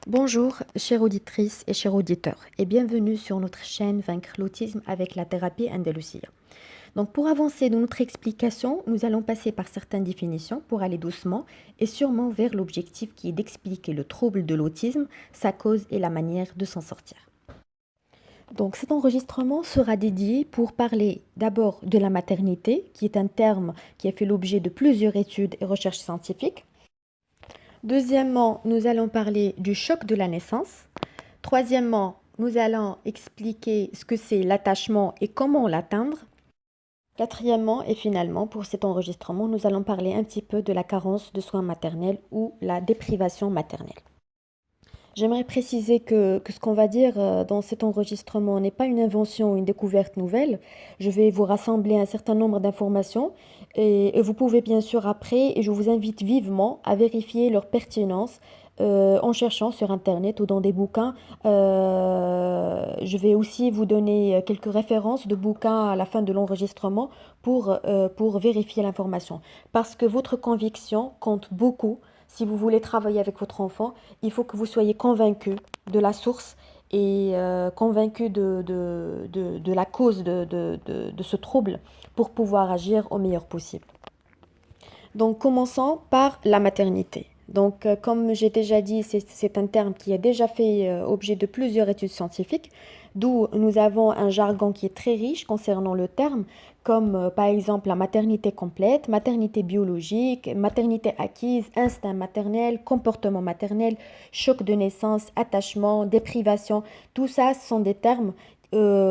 Bonjour, chères auditrices et chers auditeurs, et bienvenue sur notre chaîne Vaincre l'autisme avec la thérapie Andalusia. Donc, pour avancer dans notre explication, nous allons passer par certaines définitions pour aller doucement et sûrement vers l'objectif qui est d'expliquer le trouble de l'autisme, sa cause et la manière de s'en sortir. Donc, cet enregistrement sera dédié pour parler d'abord de la maternité, qui est un terme qui a fait l'objet de plusieurs études et recherches scientifiques. Deuxièmement, nous allons parler du choc de la naissance. Troisièmement, nous allons expliquer ce que c'est l'attachement et comment l'atteindre. Quatrièmement et finalement, pour cet enregistrement, nous allons parler un petit peu de la carence de soins maternels ou la déprivation maternelle. J'aimerais préciser que ce qu'on va dire dans cet enregistrement n'est pas une invention ou une découverte nouvelle. Je vais vous rassembler un certain nombre d'informations et vous pouvez bien sûr après, et je vous invite vivement à vérifier leur pertinence en cherchant sur Internet ou dans des bouquins. Je vais aussi vous donner quelques références de bouquins à la fin de l'enregistrement pour vérifier l'information. Parce que votre conviction compte beaucoup. Si vous voulez travailler avec votre enfant, il faut que vous soyez convaincu de la source et convaincu de la cause de ce trouble pour pouvoir agir au meilleur possible. Donc, commençons par la maternité. Donc, comme j'ai déjà dit, c'est un terme qui a déjà fait objet de plusieurs études scientifiques, d'où nous avons un jargon qui est très riche concernant le terme, comme par exemple la maternité complète, maternité biologique, maternité acquise, instinct maternel, comportement maternel, choc de naissance, attachement, déprivation. Tout ça, ce sont des termes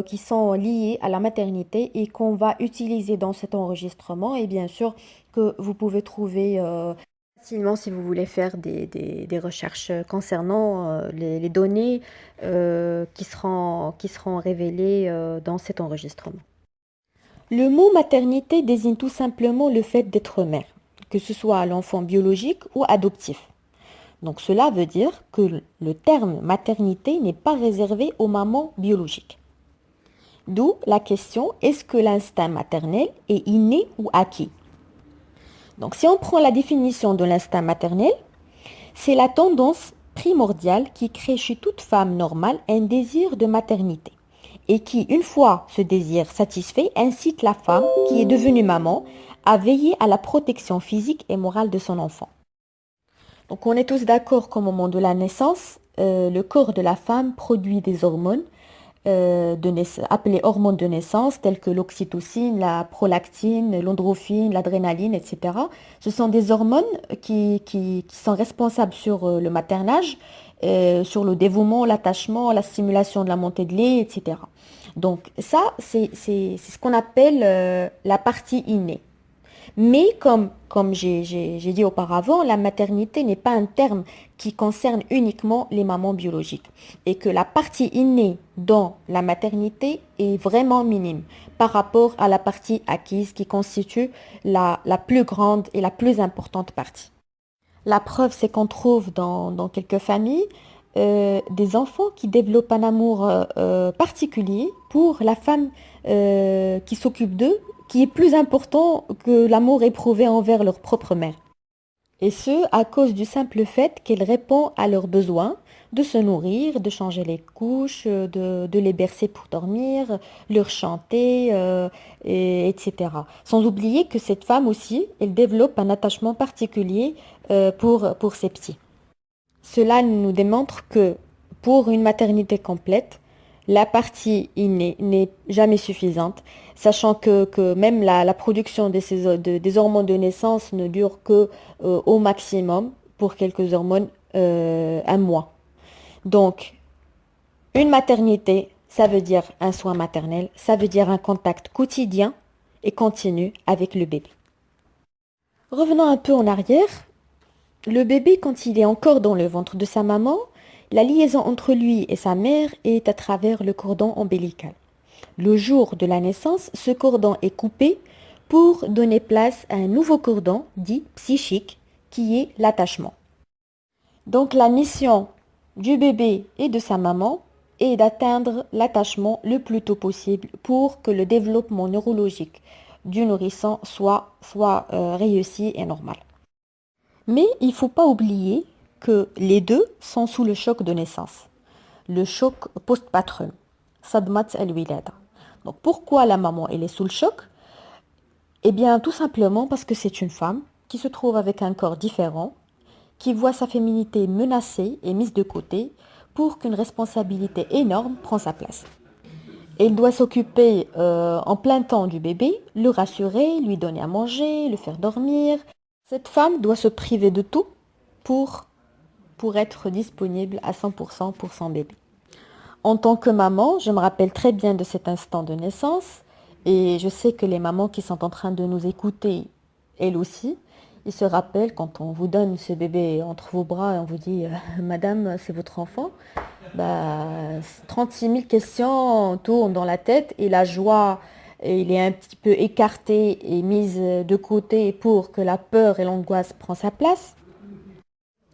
qui sont liés à la maternité et qu'on va utiliser dans cet enregistrement et bien sûr que vous pouvez trouver facilement si vous voulez faire des recherches concernant les données qui seront révélées dans cet enregistrement. Le mot maternité désigne tout simplement le fait d'être mère, que ce soit à l'enfant biologique ou adoptif. Donc cela veut dire que le terme maternité n'est pas réservé aux mamans biologiques. D'où la question, est-ce que l'instinct maternel est inné ou acquis? Donc si on prend la définition de l'instinct maternel, c'est la tendance primordiale qui crée chez toute femme normale un désir de maternité et qui, une fois ce désir satisfait, incite la femme qui est devenue maman à veiller à la protection physique et morale de son enfant. Donc on est tous d'accord qu'au moment de la naissance, le corps de la femme produit des hormones appelées hormones de naissance, telles que l'oxytocine, la prolactine, l'androphine, l'adrénaline, etc. Ce sont des hormones qui sont responsables sur le maternage, sur le dévouement, l'attachement, la stimulation de la montée de lait, etc. Donc ça, c'est ce qu'on appelle la partie innée. Mais comme j'ai dit auparavant, la maternité n'est pas un terme qui concerne uniquement les mamans biologiques et que la partie innée dans la maternité est vraiment minime par rapport à la partie acquise qui constitue la plus grande et la plus importante partie. La preuve, c'est qu'on trouve dans quelques familles des enfants qui développent un amour particulier pour la femme qui s'occupe d'eux, qui est plus important que l'amour éprouvé envers leur propre mère. Et ce, à cause du simple fait qu'elle répond à leurs besoins de se nourrir, de changer les couches, de les bercer pour dormir, leur chanter, etc. Sans oublier que cette femme aussi, elle développe un attachement particulier pour ses petits. Cela nous démontre que pour une maternité complète, la partie innée n'est jamais suffisante, sachant que même la production des hormones de naissance ne dure que au maximum, pour quelques hormones, un mois. Donc, une maternité, ça veut dire un soin maternel, ça veut dire un contact quotidien et continu avec le bébé. Revenons un peu en arrière. Le bébé, quand il est encore dans le ventre de sa maman, la liaison entre lui et sa mère est à travers le cordon ombilical. Le jour de la naissance, ce cordon est coupé pour donner place à un nouveau cordon dit psychique qui est l'attachement. Donc la mission du bébé et de sa maman est d'atteindre l'attachement le plus tôt possible pour que le développement neurologique du nourrisson soit réussi et normal. Mais il ne faut pas oublier que les deux sont sous le choc de naissance, le choc post-partum, sadmat al-wilada. Donc pourquoi la maman elle est sous le choc? Eh bien tout simplement parce que c'est une femme qui se trouve avec un corps différent, qui voit sa féminité menacée et mise de côté pour qu'une responsabilité énorme prenne sa place. Elle doit s'occuper en plein temps du bébé, le rassurer, lui donner à manger, le faire dormir. Cette femme doit se priver de tout pour, pour être disponible à 100% pour son bébé. En tant que maman, je me rappelle très bien de cet instant de naissance et je sais que les mamans qui sont en train de nous écouter, elles aussi, ils se rappellent quand on vous donne ce bébé entre vos bras et on vous dit Madame, c'est votre enfant. Bah, 36 000 questions tournent dans la tête et la joie, il est un petit peu écarté et mise de côté pour que la peur et l'angoisse prennent sa place.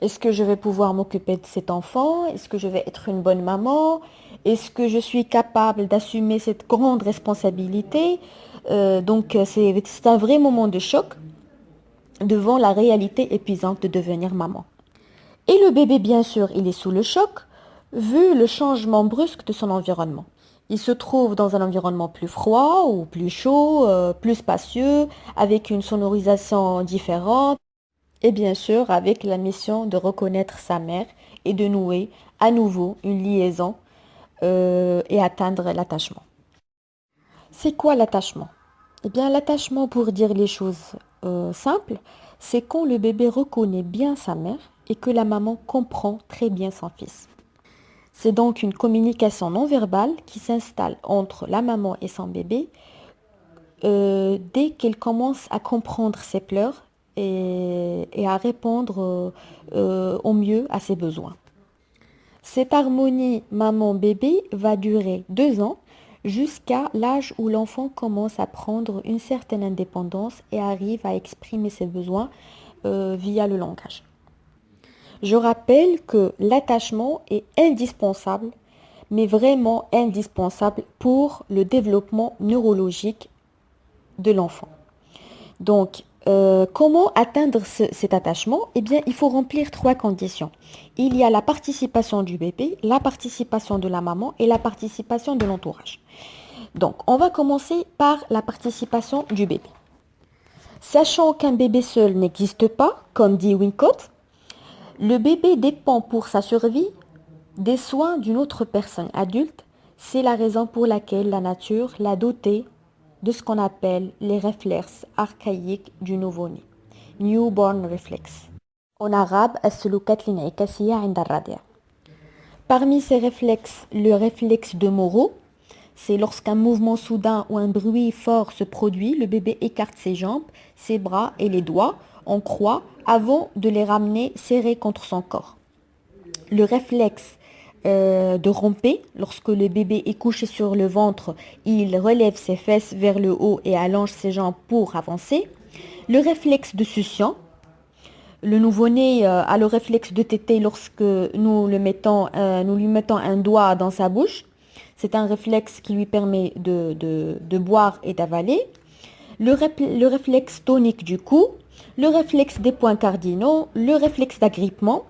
Est-ce que je vais pouvoir m'occuper de cet enfant? Est-ce que je vais être une bonne maman? Est-ce que je suis capable d'assumer cette grande responsabilité? C'est un vrai moment de choc devant la réalité épuisante de devenir maman. Et le bébé, bien sûr, il est sous le choc, vu le changement brusque de son environnement. Il se trouve dans un environnement plus froid ou plus chaud, plus spacieux, avec une sonorisation différente, et bien sûr avec la mission de reconnaître sa mère et de nouer à nouveau une liaison et atteindre l'attachement. C'est quoi l'attachement? Eh bien, l'attachement, pour dire les choses simples, c'est quand le bébé reconnaît bien sa mère et que la maman comprend très bien son fils. C'est donc une communication non verbale qui s'installe entre la maman et son bébé dès qu'elle commence à comprendre ses pleurs et à répondre au mieux à ses besoins. Cette harmonie maman-bébé va durer 2 ans jusqu'à l'âge où l'enfant commence à prendre une certaine indépendance et arrive à exprimer ses besoins via le langage. Je rappelle que l'attachement est indispensable, mais vraiment indispensable pour le développement neurologique de l'enfant. Donc, comment atteindre cet attachement? Eh bien, il faut remplir 3 conditions. Il y a la participation du bébé, la participation de la maman et la participation de l'entourage. Donc, on va commencer par la participation du bébé. Sachant qu'un bébé seul n'existe pas, comme dit Winnicott, le bébé dépend pour sa survie des soins d'une autre personne adulte. C'est la raison pour laquelle la nature l'a doté de ce qu'on appelle les réflexes archaïques du nouveau-né. Newborn reflex. En arabe, السلوكات الانعكاسية عند الرضيع. Parmi ces réflexes, le réflexe de Moro, c'est lorsqu'un mouvement soudain ou un bruit fort se produit, le bébé écarte ses jambes, ses bras et les doigts en croix avant de les ramener serrés contre son corps. Le réflexe de ramper, lorsque le bébé est couché sur le ventre, il relève ses fesses vers le haut et allonge ses jambes pour avancer. Le réflexe de succion, le nouveau-né a le réflexe de téter lorsque nous lui mettons un doigt dans sa bouche. C'est un réflexe qui lui permet de boire et d'avaler. Le réflexe tonique du cou, le réflexe des points cardinaux, le réflexe d'agrippement,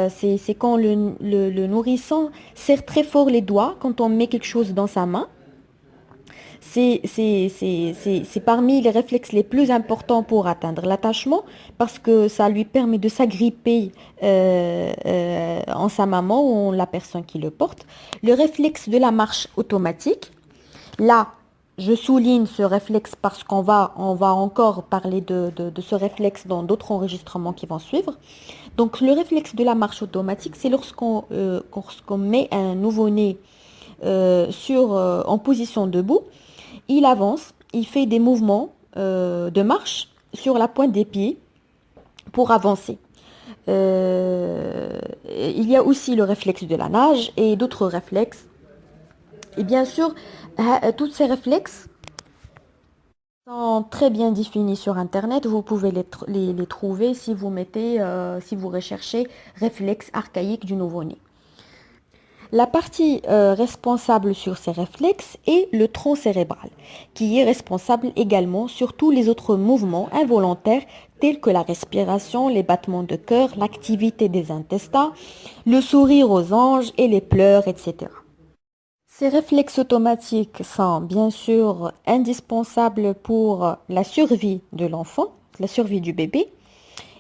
c'est quand le nourrisson serre très fort les doigts quand on met quelque chose dans sa main. C'est parmi les réflexes les plus importants pour atteindre l'attachement parce que ça lui permet de s'agripper en sa maman ou en la personne qui le porte. Le réflexe de la marche automatique, là, je souligne ce réflexe parce qu'on va encore parler de ce réflexe dans d'autres enregistrements qui vont suivre. Donc le réflexe de la marche automatique, c'est lorsqu'on met un nouveau-né en position debout, il avance, il fait des mouvements de marche sur la pointe des pieds pour avancer. Il y a aussi le réflexe de la nage et d'autres réflexes. Et bien sûr, tous ces réflexes Sont très bien définis sur Internet. Vous pouvez les trouver si vous mettez, si vous recherchez réflexes archaïques du nouveau-né. La partie responsable sur ces réflexes est le tronc cérébral, qui est responsable également sur tous les autres mouvements involontaires tels que la respiration, les battements de cœur, l'activité des intestins, le sourire aux anges et les pleurs, etc. Ces réflexes automatiques sont bien sûr indispensables pour la survie de l'enfant, la survie du bébé.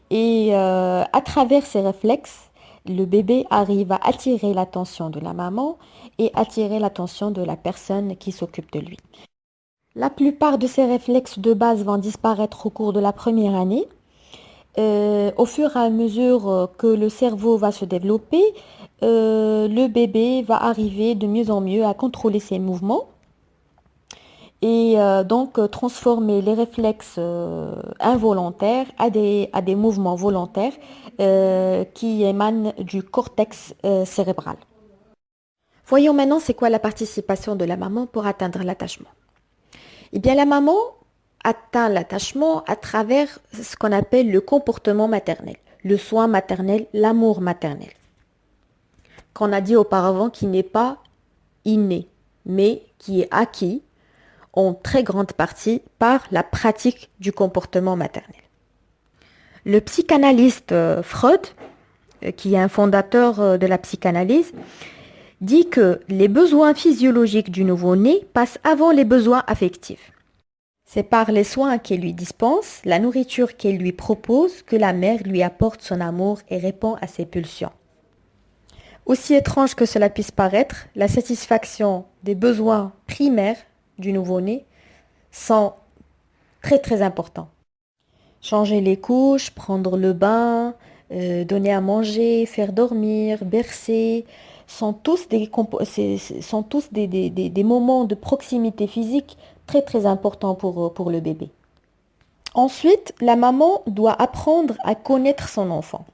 Et à travers ces réflexes, le bébé arrive à attirer l'attention de la maman et attirer l'attention de la personne qui s'occupe de lui. La plupart de ces réflexes de base vont disparaître au cours de la première année. Au fur et à mesure que le cerveau va se développer, le bébé va arriver de mieux en mieux à contrôler ses mouvements et donc transformer les réflexes involontaires à des mouvements volontaires qui émanent du cortex cérébral. Voyons maintenant c'est quoi la participation de la maman pour atteindre l'attachement. Eh bien la maman atteint l'attachement à travers ce qu'on appelle le comportement maternel, le soin maternel, l'amour maternel, qu'on a dit auparavant qui n'est pas inné, mais qui est acquis en très grande partie par la pratique du comportement maternel. Le psychanalyste Freud, qui est un fondateur de la psychanalyse, dit que les besoins physiologiques du nouveau-né passent avant les besoins affectifs. C'est par les soins qu'elle lui dispense, la nourriture qu'elle lui propose, que la mère lui apporte son amour et répond à ses pulsions. Aussi étrange que cela puisse paraître, la satisfaction des besoins primaires du nouveau-né sont très très importants. Changer les couches, prendre le bain, donner à manger, faire dormir, bercer, sont tous des moments de proximité physique très très importants pour le bébé. Ensuite, la maman doit apprendre à connaître son enfant.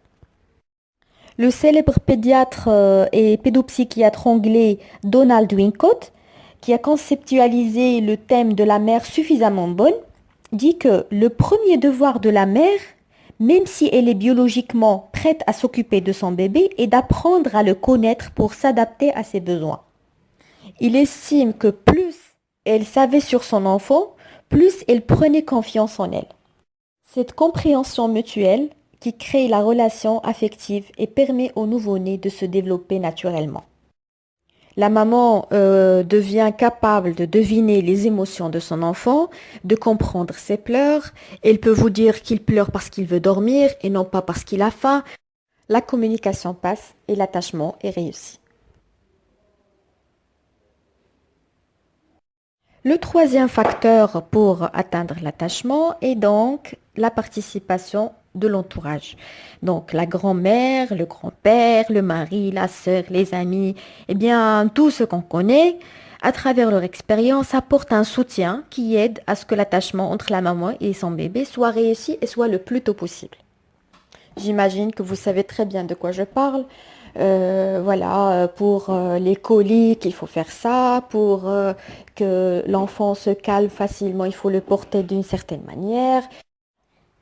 Le célèbre pédiatre et pédopsychiatre anglais Donald Winnicott, qui a conceptualisé le thème de la mère suffisamment bonne, dit que le premier devoir de la mère, même si elle est biologiquement prête à s'occuper de son bébé, est d'apprendre à le connaître pour s'adapter à ses besoins. Il estime que plus elle savait sur son enfant, plus elle prenait confiance en elle. Cette compréhension mutuelle qui crée la relation affective et permet au nouveau-né de se développer naturellement. La maman devient capable de deviner les émotions de son enfant, de comprendre ses pleurs. Elle peut vous dire qu'il pleure parce qu'il veut dormir et non pas parce qu'il a faim. La communication passe et l'attachement est réussi. Le troisième facteur pour atteindre l'attachement est donc la participation de l'entourage. Donc la grand-mère, le grand-père, le mari, la sœur, les amis, eh bien tout ce qu'on connaît, à travers leur expérience, apporte un soutien qui aide à ce que l'attachement entre la maman et son bébé soit réussi et soit le plus tôt possible. J'imagine que vous savez très bien de quoi je parle. Voilà, pour les coliques, il faut faire ça. Pour que l'enfant se calme facilement, il faut le porter d'une certaine manière.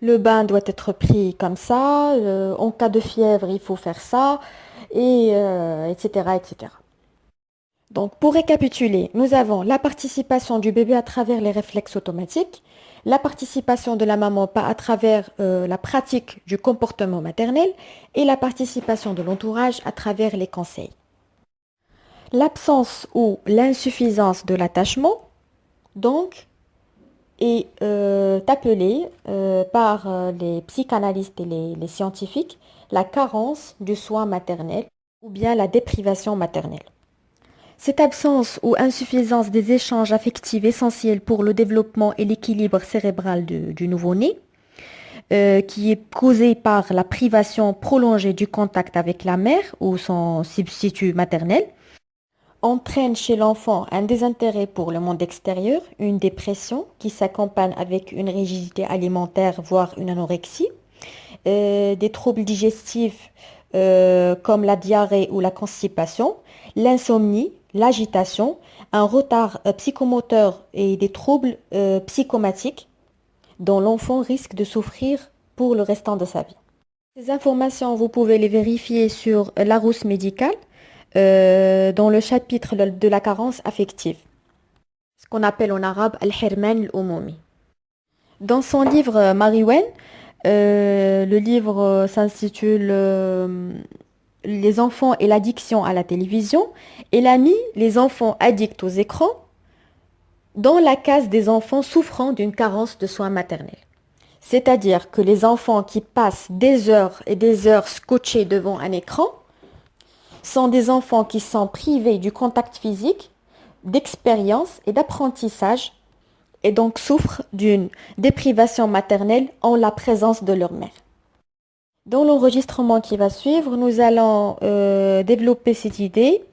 Le bain doit être pris comme ça. En cas de fièvre, il faut faire ça, et, etc., etc. Donc, pour récapituler, nous avons la participation du bébé à travers les réflexes automatiques, la participation de la maman à travers la pratique du comportement maternel et la participation de l'entourage à travers les conseils. L'absence ou l'insuffisance de l'attachement, donc, est appelée par les psychanalystes et les scientifiques la carence du soin maternel ou bien la déprivation maternelle. Cette absence ou insuffisance des échanges affectifs essentiels pour le développement et l'équilibre cérébral du nouveau-né, qui est causée par la privation prolongée du contact avec la mère ou son substitut maternel, entraîne chez l'enfant un désintérêt pour le monde extérieur, une dépression qui s'accompagne avec une rigidité alimentaire, voire une anorexie, des troubles digestifs comme la diarrhée ou la constipation, l'insomnie, l'agitation, un retard psychomoteur et des troubles psychomatiques dont l'enfant risque de souffrir pour le restant de sa vie. Ces informations, vous pouvez les vérifier sur Larousse médicale dans le chapitre de la carence affective, ce qu'on appelle en arabe Al-Hirman al-Umumi. Dans son livre Mariwen, le livre s'intitule Les enfants et l'addiction à la télévision. Elle a mis les enfants addicts aux écrans dans la case des enfants souffrant d'une carence de soins maternels. C'est-à-dire que les enfants qui passent des heures et des heures scotchés devant un écran sont des enfants qui sont privés du contact physique, d'expérience et d'apprentissage et donc souffrent d'une déprivation maternelle en la présence de leur mère. Dans l'enregistrement qui va suivre, nous allons développer cette idée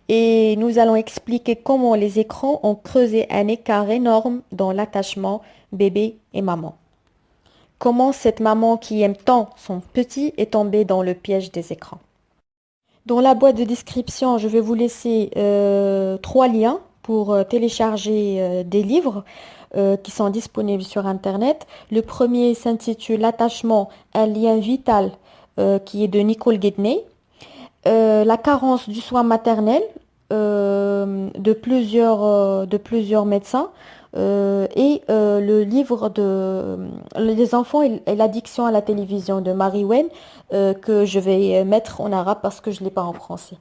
et nous allons expliquer comment les écrans ont creusé un écart énorme dans l'attachement bébé et maman. Comment cette maman qui aime tant son petit est tombée dans le piège des écrans. Dans la boîte de description, je vais vous laisser 3 liens pour télécharger des livres qui sont disponibles sur Internet. Le premier s'intitule L'attachement, un lien vital qui est de Nicole Gedney. La carence du soin maternel de plusieurs médecins et le livre de Les enfants et l'addiction à la télévision de Mary Wen que je vais mettre en arabe parce que je ne l'ai pas en français.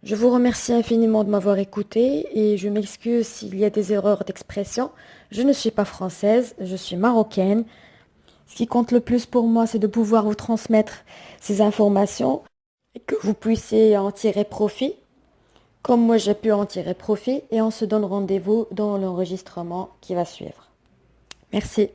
Je vous remercie infiniment de m'avoir écouté et je m'excuse s'il y a des erreurs d'expression. Je ne suis pas française, je suis marocaine. Ce qui compte le plus pour moi, c'est de pouvoir vous transmettre ces informations et que vous puissiez en tirer profit, comme moi j'ai pu en tirer profit, et on se donne rendez-vous dans l'enregistrement qui va suivre. Merci.